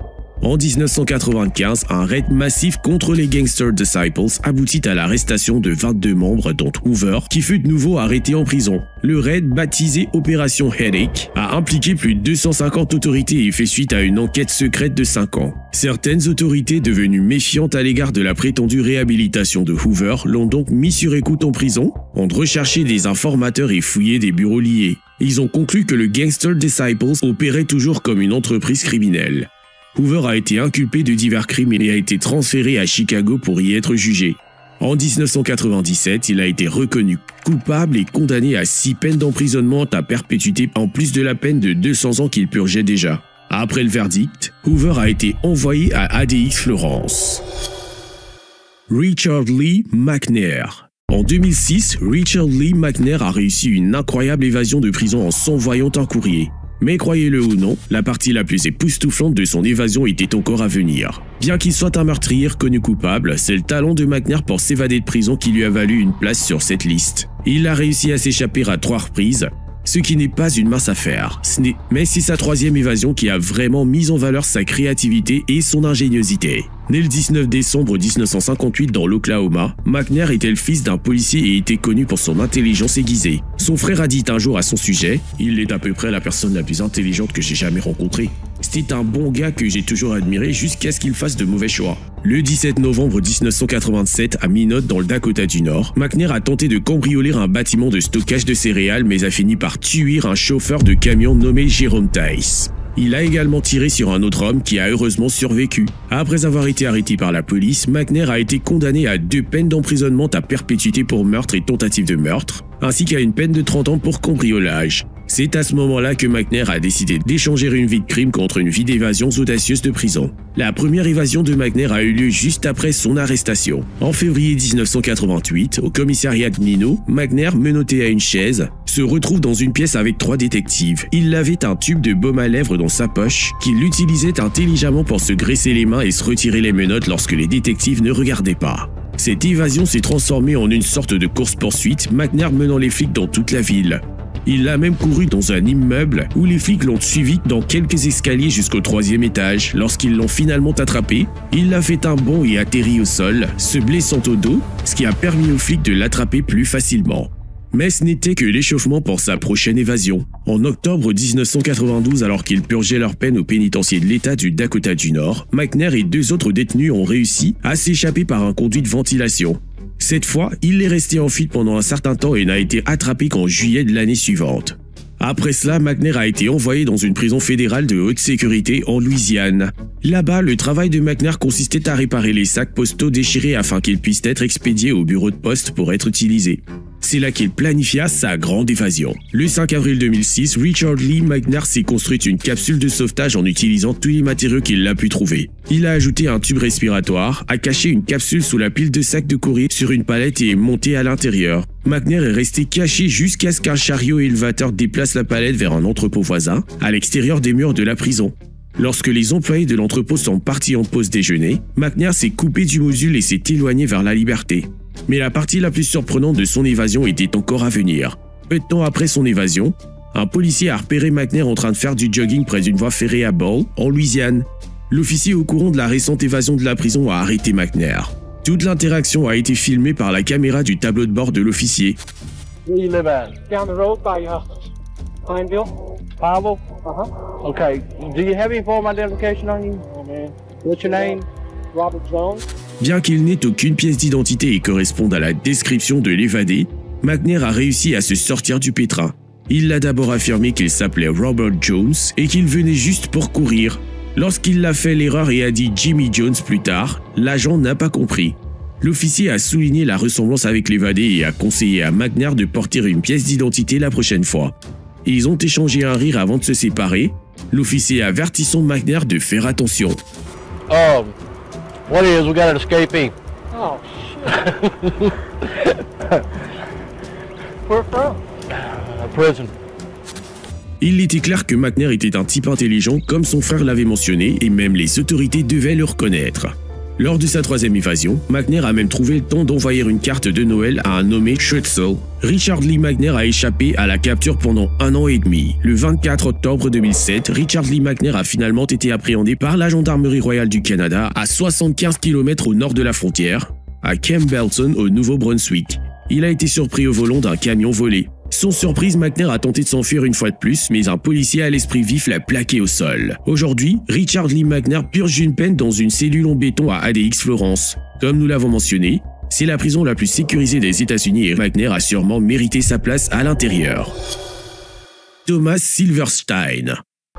En 1995, un raid massif contre les Gangster Disciples aboutit à l'arrestation de 22 membres, dont Hoover, qui fut de nouveau arrêté en prison. Le raid, baptisé Opération Headache, a impliqué plus de 250 autorités et fait suite à une enquête secrète de 5 ans. Certaines autorités, devenues méfiantes à l'égard de la prétendue réhabilitation de Hoover, l'ont donc mis sur écoute en prison, ont recherché des informateurs et fouillé des bureaux liés. Ils ont conclu que le Gangster Disciples opérait toujours comme une entreprise criminelle. Hoover a été inculpé de divers crimes et a été transféré à Chicago pour y être jugé. En 1997, il a été reconnu coupable et condamné à 6 peines d'emprisonnement à perpétuité en plus de la peine de 200 ans qu'il purgeait déjà. Après le verdict, Hoover a été envoyé à ADX Florence. Richard Lee McNair. En 2006, Richard Lee McNair a réussi une incroyable évasion de prison en s'envoyant un courrier. Mais croyez-le ou non, la partie la plus époustouflante de son évasion était encore à venir. Bien qu'il soit un meurtrier reconnu coupable, c'est le talent de McNair pour s'évader de prison qui lui a valu une place sur cette liste. Il a réussi à s'échapper à 3 reprises, ce qui n'est pas une mince affaire. Mais c'est sa 3e évasion qui a vraiment mis en valeur sa créativité et son ingéniosité. Né le 19 décembre 1958 dans l'Oklahoma, McNair était le fils d'un policier et était connu pour son intelligence aiguisée. Son frère a dit un jour à son sujet « Il est à peu près la personne la plus intelligente que j'ai jamais rencontrée. C'était un bon gars que j'ai toujours admiré jusqu'à ce qu'il fasse de mauvais choix. » Le 17 novembre 1987, à Minot, dans le Dakota du Nord, McNair a tenté de cambrioler un bâtiment de stockage de céréales mais a fini par tuer un chauffeur de camion nommé Jerome Tice. Il a également tiré sur un autre homme qui a heureusement survécu. Après avoir été arrêté par la police, McNair a été condamné à 2 peines d'emprisonnement à perpétuité pour meurtre et tentative de meurtre, ainsi qu'à une peine de 30 ans pour cambriolage. C'est à ce moment-là que McNair a décidé d'échanger une vie de crime contre une vie d'évasion audacieuse de prison. La première évasion de McNair a eu lieu juste après son arrestation. En février 1988, au commissariat de Minot, McNair, menotté à une chaise, se retrouve dans une pièce avec 3 détectives. Il avait un tube de baume à lèvres dans sa poche, qu'il utilisait intelligemment pour se graisser les mains et se retirer les menottes lorsque les détectives ne regardaient pas. Cette évasion s'est transformée en une sorte de course-poursuite, McNair menant les flics dans toute la ville. Il a même couru dans un immeuble où les flics l'ont suivi dans quelques escaliers jusqu'au 3e étage. Lorsqu'ils l'ont finalement attrapé, il a fait un bond et atterri au sol, se blessant au dos, ce qui a permis aux flics de l'attraper plus facilement. Mais ce n'était que l'échauffement pour sa prochaine évasion. En octobre 1992, alors qu'ils purgeaient leur peine au pénitencier de l'État du Dakota du Nord, McNair et 2 autres détenus ont réussi à s'échapper par un conduit de ventilation. Cette fois, il est resté en fuite pendant un certain temps et n'a été attrapé qu'en juillet de l'année suivante. Après cela, McNair a été envoyé dans une prison fédérale de haute sécurité en Louisiane. Là-bas, le travail de McNair consistait à réparer les sacs postaux déchirés afin qu'ils puissent être expédiés au bureau de poste pour être utilisés. C'est là qu'il planifia sa grande évasion. Le 5 avril 2006, Richard Lee McNair s'est construit une capsule de sauvetage en utilisant tous les matériaux qu'il a pu trouver. Il a ajouté un tube respiratoire, a caché une capsule sous la pile de sacs de courrier sur une palette et est monté à l'intérieur. McNair est resté caché jusqu'à ce qu'un chariot élevateur déplace la palette vers un entrepôt voisin, à l'extérieur des murs de la prison. Lorsque les employés de l'entrepôt sont partis en pause déjeuner, McNair s'est coupé du module et s'est éloigné vers la liberté. Mais la partie la plus surprenante de son évasion était encore à venir. Peu de temps après son évasion, un policier a repéré McNair en train de faire du jogging près d'une voie ferrée à Ball, en Louisiane. L'officier au courant de la récente évasion de la prison a arrêté McNair. Toute l'interaction a été filmée par la caméra du tableau de bord de l'officier. Where do you live at? Down the road by Pineville. Pineville? Okay. Do you have any form of identification on you? What's your name? Robert Jones. Bien qu'il n'ait aucune pièce d'identité et corresponde à la description de l'évadé, McNair a réussi à se sortir du pétrin. Il a d'abord affirmé qu'il s'appelait Robert Jones et qu'il venait juste pour courir. Lorsqu'il a fait l'erreur et a dit Jimmy Jones plus tard, l'agent n'a pas compris. L'officier a souligné la ressemblance avec l'évadé et a conseillé à McNair de porter une pièce d'identité la prochaine fois. Ils ont échangé un rire avant de se séparer, l'officier avertissant McNair de faire attention. What is, we got an escapee. Oh, shit. Where from? Prison. Il était clair que McNair était un type intelligent comme son frère l'avait mentionné et même les autorités devaient le reconnaître. Lors de sa troisième évasion, McNair a même trouvé le temps d'envoyer une carte de Noël à un nommé Schutzel. Richard Lee McNair a échappé à la capture pendant 1 an et demi. Le 24 octobre 2007, Richard Lee McNair a finalement été appréhendé par la Gendarmerie royale du Canada à 75 km au nord de la frontière, à Campbellton au Nouveau-Brunswick. Il a été surpris au volant d'un camion volé. Sans surprise, McNair a tenté de s'enfuir une fois de plus, mais un policier à l'esprit vif l'a plaqué au sol. Aujourd'hui, Richard Lee McNair purge une peine dans une cellule en béton à ADX Florence. Comme nous l'avons mentionné, c'est la prison la plus sécurisée des États-Unis et McNair a sûrement mérité sa place à l'intérieur. Thomas Silverstein.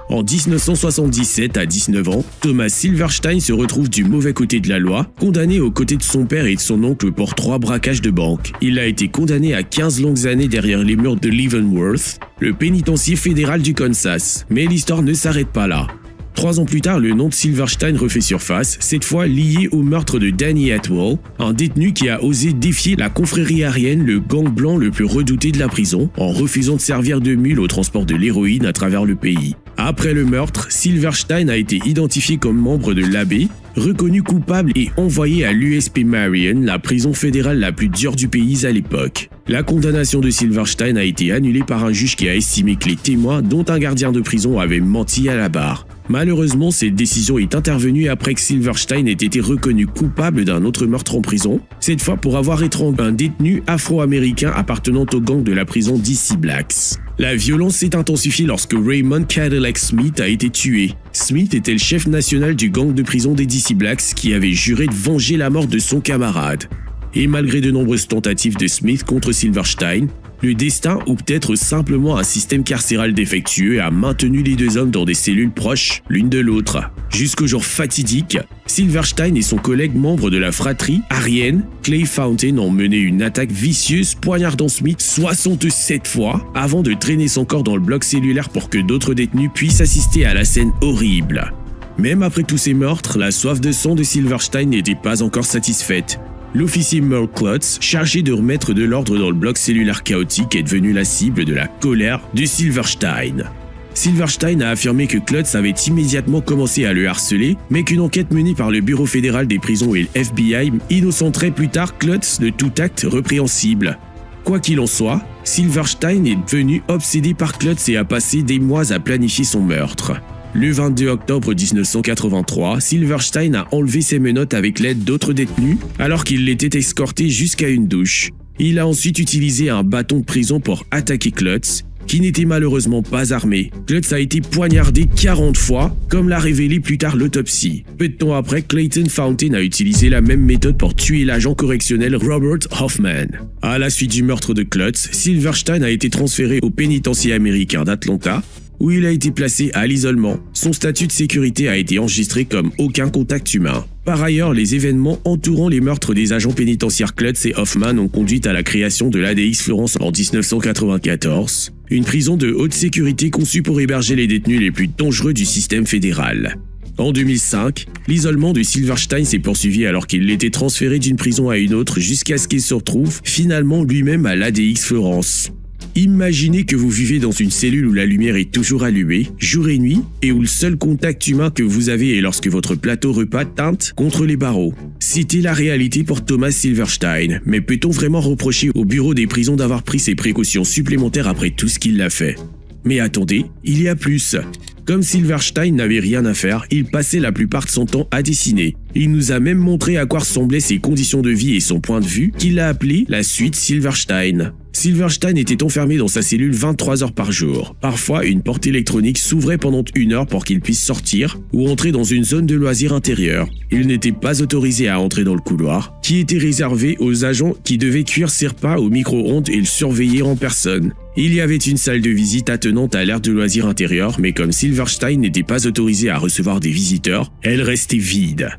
En 1977, à 19 ans, Thomas Silverstein se retrouve du mauvais côté de la loi, condamné aux côtés de son père et de son oncle pour 3 braquages de banque. Il a été condamné à 15 longues années derrière les murs de Leavenworth, le pénitencier fédéral du Kansas. Mais l'histoire ne s'arrête pas là. 3 ans plus tard, le nom de Silverstein refait surface, cette fois lié au meurtre de Danny Atwell, un détenu qui a osé défier la confrérie aryenne, le gang blanc le plus redouté de la prison, en refusant de servir de mule au transport de l'héroïne à travers le pays. Après le meurtre, Silverstein a été identifié comme membre de l'AB, reconnu coupable et envoyé à l'USP Marion, la prison fédérale la plus dure du pays à l'époque. La condamnation de Silverstein a été annulée par un juge qui a estimé que les témoins, dont un gardien de prison, avaient menti à la barre. Malheureusement, cette décision est intervenue après que Silverstein ait été reconnu coupable d'un autre meurtre en prison, cette fois pour avoir étranglé un détenu afro-américain appartenant au gang de la prison DC Blacks. La violence s'est intensifiée lorsque Raymond Cadillac Smith a été tué. Smith était le chef national du gang de prison des DC Blacks qui avait juré de venger la mort de son camarade. Et malgré de nombreuses tentatives de Smith contre Silverstein, le destin ou peut-être simplement un système carcéral défectueux a maintenu les deux hommes dans des cellules proches l'une de l'autre. Jusqu'au jour fatidique, Silverstein et son collègue membre de la fratrie aryenne, Clay Fountain, ont mené une attaque vicieuse poignardant Smith 67 fois avant de traîner son corps dans le bloc cellulaire pour que d'autres détenus puissent assister à la scène horrible. Même après tous ces meurtres, la soif de sang de Silverstein n'était pas encore satisfaite. L'officier Merle Klutz, chargé de remettre de l'ordre dans le bloc cellulaire chaotique, est devenu la cible de la colère de Silverstein. Silverstein a affirmé que Klutz avait immédiatement commencé à le harceler, mais qu'une enquête menée par le Bureau fédéral des prisons et le FBI innocenterait plus tard Klutz de tout acte répréhensible. Quoi qu'il en soit, Silverstein est devenu obsédé par Klutz et a passé des mois à planifier son meurtre. Le 22 octobre 1983, Silverstein a enlevé ses menottes avec l'aide d'autres détenus alors qu'il l'était escorté jusqu'à une douche. Il a ensuite utilisé un bâton de prison pour attaquer Klutz, qui n'était malheureusement pas armé. Klutz a été poignardé 40 fois, comme l'a révélé plus tard l'autopsie. Peu de temps après, Clayton Fountain a utilisé la même méthode pour tuer l'agent correctionnel Robert Hoffman. À la suite du meurtre de Klutz, Silverstein a été transféré au pénitencier américain d'Atlanta, où il a été placé à l'isolement. Son statut de sécurité a été enregistré comme aucun contact humain. Par ailleurs, les événements entourant les meurtres des agents pénitentiaires Klutz et Hoffman ont conduit à la création de l'ADX Florence en 1994, une prison de haute sécurité conçue pour héberger les détenus les plus dangereux du système fédéral. En 2005, l'isolement de Silverstein s'est poursuivi alors qu'il était transféré d'une prison à une autre jusqu'à ce qu'il se retrouve finalement lui-même à l'ADX Florence. Imaginez que vous vivez dans une cellule où la lumière est toujours allumée, jour et nuit, et où le seul contact humain que vous avez est lorsque votre plateau repas teinte contre les barreaux. C'était la réalité pour Thomas Silverstein, mais peut-on vraiment reprocher au bureau des prisons d'avoir pris ces précautions supplémentaires après tout ce qu'il a fait? Mais attendez, il y a plus. Comme Silverstein n'avait rien à faire, il passait la plupart de son temps à dessiner. Il nous a même montré à quoi ressemblaient ses conditions de vie et son point de vue, qu'il a appelé la suite Silverstein. Silverstein était enfermé dans sa cellule 23 heures par jour. Parfois, une porte électronique s'ouvrait pendant 1 heure pour qu'il puisse sortir ou entrer dans une zone de loisirs intérieure. Il n'était pas autorisé à entrer dans le couloir, qui était réservé aux agents qui devaient cuire ses repas au micro-ondes et le surveiller en personne. Il y avait une salle de visite attenante à l'aire de loisirs intérieur, mais comme Silverstein n'était pas autorisé à recevoir des visiteurs, elle restait vide.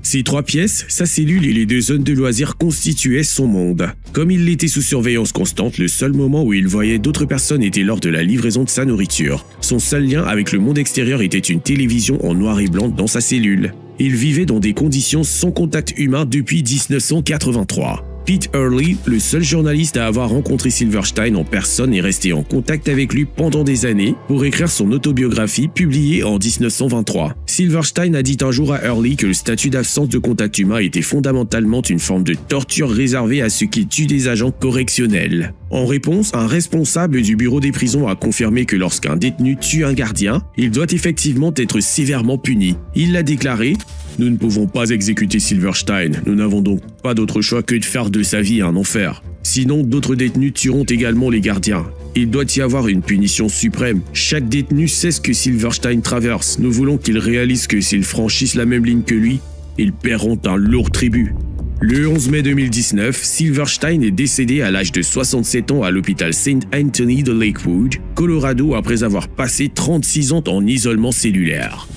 Ces 3 pièces, sa cellule et les 2 zones de loisirs constituaient son monde. Comme il était sous surveillance constante, le seul moment où il voyait d'autres personnes était lors de la livraison de sa nourriture. Son seul lien avec le monde extérieur était une télévision en noir et blanc dans sa cellule. Il vivait dans des conditions sans contact humain depuis 1983. Pete Hurley, le seul journaliste à avoir rencontré Silverstein en personne, est resté en contact avec lui pendant des années pour écrire son autobiographie publiée en 1923. Silverstein a dit un jour à Hurley que le statut d'absence de contact humain était fondamentalement une forme de torture réservée à ceux qui tuent des agents correctionnels. En réponse, un responsable du bureau des prisons a confirmé que lorsqu'un détenu tue un gardien, il doit effectivement être sévèrement puni. Il l'a déclaré: « Nous ne pouvons pas exécuter Silverstein, nous n'avons donc pas d'autre choix que de faire de sa vie un enfer. Sinon, d'autres détenus tueront également les gardiens. Il doit y avoir une punition suprême. Chaque détenu sait ce que Silverstein traverse. Nous voulons qu'il réalise que s'ils franchissent la même ligne que lui, ils paieront un lourd tribut. » Le 11 mai 2019, Silverstein est décédé à l'âge de 67 ans à l'hôpital St. Anthony de Lakewood, Colorado, après avoir passé 36 ans en isolement cellulaire.